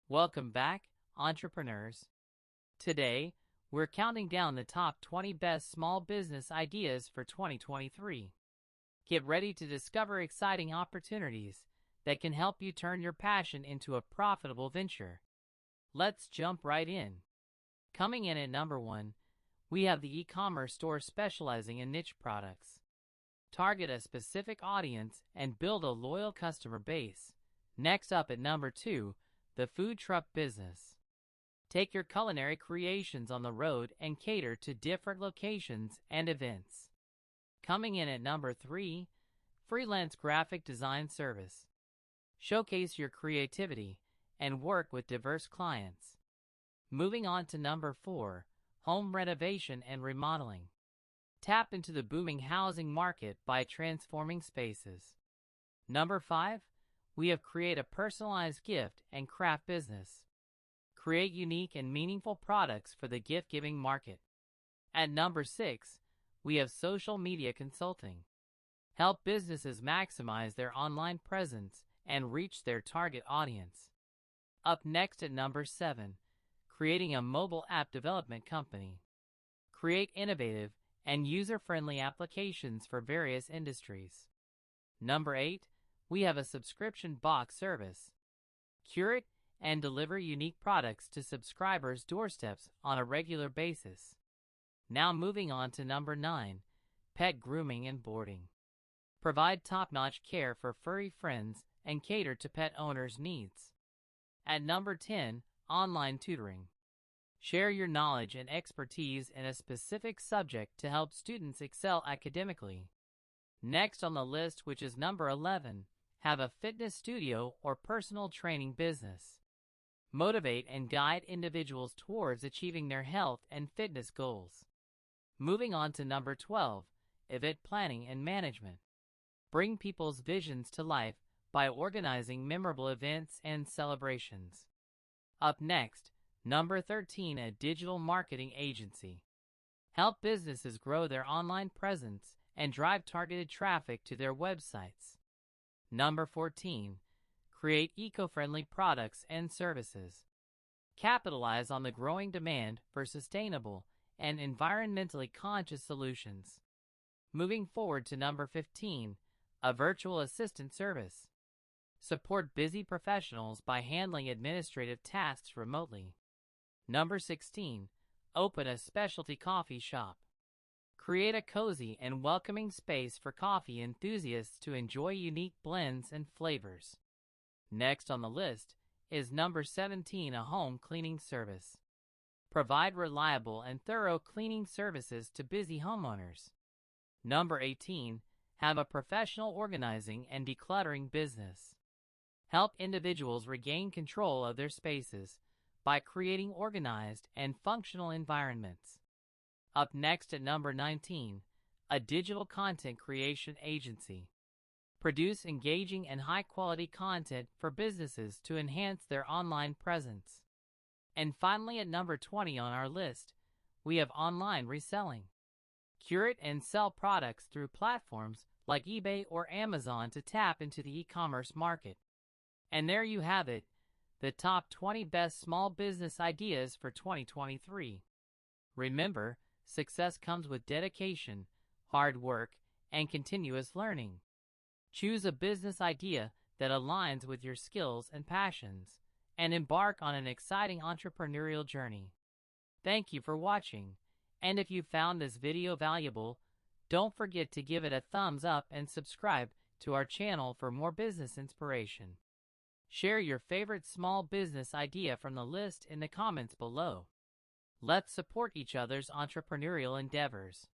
Welcome back, entrepreneurs. Today, we're counting down the top 20 best small business ideas for 2023. Get ready to discover exciting opportunities that can help you turn your passion into a profitable venture. Let's jump right in. Coming in at number 1, we have the e-commerce store specializing in niche products. Target a specific audience and build a loyal customer base. Next up at number 2, the food truck business. Take your culinary creations on the road and cater to different locations and events. Coming in at number 3, freelance graphic design service. Showcase your creativity and work with diverse clients. Moving on to number 4, home renovation and remodeling. Tap into the booming housing market by transforming spaces. Number 5, we have create a personalized gift and craft business. Create unique and meaningful products for the gift-giving market. At number 6, we have social media consulting. Help businesses maximize their online presence and reach their target audience. Up next at number 7, creating a mobile app development company. Create innovative and user-friendly applications for various industries. Number 8, we have a subscription box service. Curate and deliver unique products to subscribers' doorsteps on a regular basis. Now moving on to number 9, pet grooming and boarding. Provide top-notch care for furry friends and cater to pet owners' needs. At number 10, online tutoring. Share your knowledge and expertise in a specific subject to help students excel academically. Next on the list, which is number 11, have a fitness studio or personal training business. Motivate and guide individuals towards achieving their health and fitness goals. Moving on to number 12, event planning and management. Bring people's visions to life by organizing memorable events and celebrations. Up next, number 13, a digital marketing agency. Help businesses grow their online presence and drive targeted traffic to their websites. Number 14, create eco-friendly products and services. Capitalize on the growing demand for sustainable and environmentally conscious solutions. Moving forward to number 15, a virtual assistant service. Support busy professionals by handling administrative tasks remotely. Number 16, open a specialty coffee shop. Create a cozy and welcoming space for coffee enthusiasts to enjoy unique blends and flavors. Next on the list is number 17, a home cleaning service. Provide reliable and thorough cleaning services to busy homeowners. Number 18, have a professional organizing and decluttering business. Help individuals regain control of their spaces by creating organized and functional environments. Up next at number 19, a digital content creation agency. Produce engaging and high-quality content for businesses to enhance their online presence. And finally at number 20 on our list, we have online reselling. Curate and sell products through platforms like eBay or Amazon to tap into the e-commerce market. And there you have it, the top 20 best small business ideas for 2023. Remember, success comes with dedication, hard work, and continuous learning. Choose a business idea that aligns with your skills and passions, and embark on an exciting entrepreneurial journey. Thank you for watching, and if you found this video valuable, don't forget to give it a thumbs up and subscribe to our channel for more business inspiration. Share your favorite small business idea from the list in the comments below. Let's support each other's entrepreneurial endeavors.